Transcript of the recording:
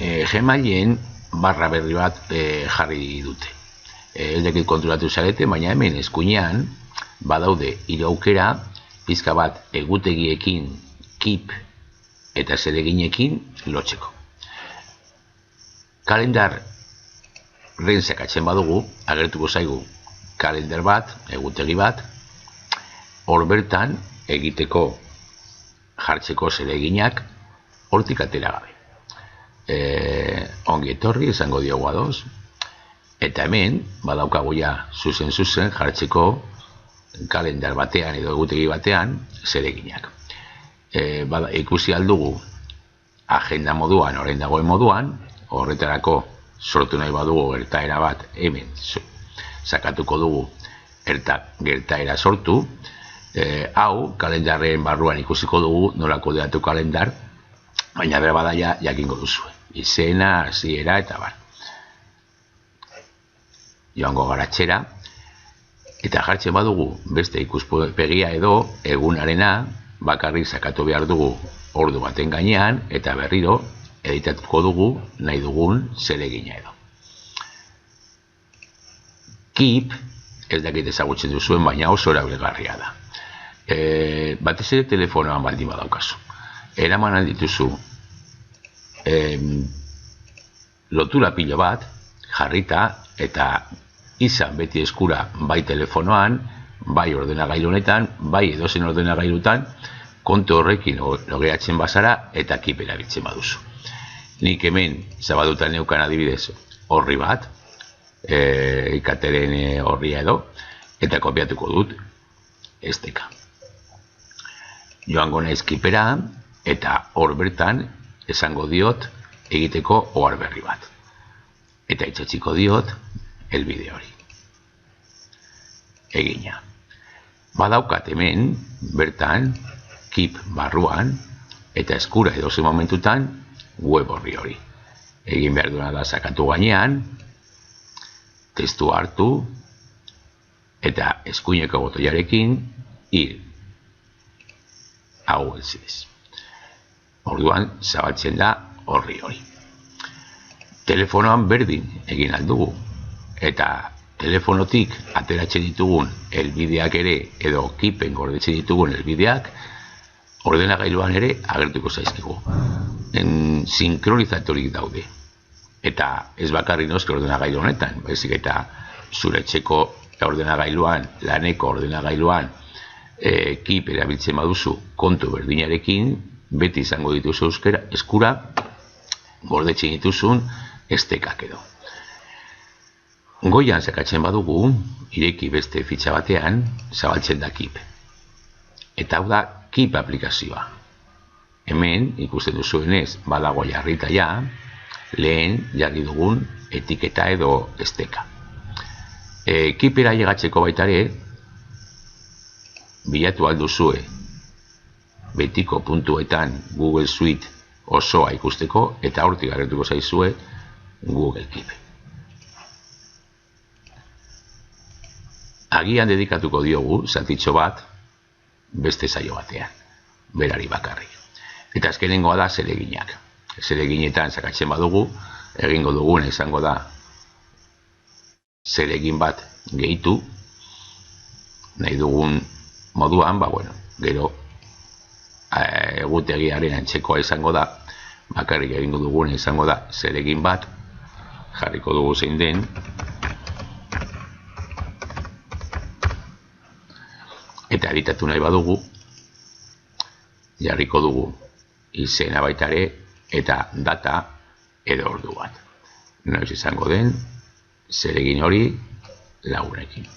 Gmailen barra berri bat jarri dute. Ez dakit konturatu zarete, baina hemen eskuinean badaude hiru aukera, pizka bat egutegiekin, keep eta zereginekin lotzeko. Kalendarren sakatzen badugu, agertuko zaigu kalendar bat, egutegi bat, hor bertan egiteko jartzeko zereginak hortik atera gabe. Ongi etorri, esango diogu adoz, eta hemen badaukagu ja zuzen jartzeko kalendar batean edo egutegi batean zereginak. Ikusi aldugu agenda moduan, orain dagoen moduan, horretarako sortu nahi badugu gertaera bat hemen sakatuko dugu gertaera sortu. Hau kalendarren barruan ikusiko dugu nola kodeatu kalendar, baina bera badaia jakingo duzu. Izena, hasiera eta bar. Joango gara txera, eta jartzen badugu beste ikuspegia edo egunarena bakarrik sakatu behar dugu ordu baten gainean, eta berriro editatuko dugu nahi dugun zeregina edo. Keep, ez dakit ezagutzen duzuen, baina oso erabilgarria da. Batez ere telefonoan baldin badaukazu. Eraman dituzu lotura pilo bat jarrita eta izan beti eskura bai telefonoan, bai ordenagailu honetan, bai edozen ordenagailutan, kontu horrekin logeatzen bazara eta Keep erabiltzen baduzu. Nik hemen zabadutan neukan adibidez horri bat, ikateren horria edo, eta kopiatuko dut esteka. Joango naiz Keepera eta hor bertan esango diot egiteko ohar berri bat. Eta itxatziko diot helbide hori. Egina. Badaukat hemen bertan Keep barruan eta eskura edozen momentutan web horri hori. Egin behar duena da sakatu gainean, testu hartu eta eskuineko botoiarekin hil. Hau ez. Orduan zabaltzen da horri hori. Telefonoan berdin egin aldugu eta telefonotik ateratzen ditugun helbideak ere edo Keepen gordetzen ditugun helbideak ordenagailuan ere agertuko zaizkigu. Sinkronizaturik daude. Eta ez bakarri noski ordenagailu honetan, baizik eta zure etxeko ordenagailuan, laneko ordenagailuan Keep erabiltzen baduzu kontu berdinarekin, beti izango dituzu eskura gordetzen dituzun estekak edo. Goian sakatzen badugu, ireki beste fitxa batean, zabaltzen da Keep. Eta hau da Keep aplikazioa. Hemen, ikusten duzuenez, badago jarrita ja, lehen jarri dugun etiketa edo esteka. Keepera llegatzeko baitare, bilatu alduzue betiko puntuetan Google Suite osoa ikusteko eta hortik agertuko zaizue Google Keep. Agian dedikatuko diogu zatitxo bat beste saio batean, berari bakarrik. Eta azkenengoa da zereginak. Zereginetan sakatzen badugu, egingo duguna izango da zeregin bat gehitu, nahi dugun moduan, gero egutegiaren antzekoa izango da, bakarrik egingo duguna izango da zeregin bat, jarriko dugu zein den, eta editatu nahi badugu, jarriko dugu izena baitare eta data edo ordu bat. Noiz izango den zeregin hori lagunekin.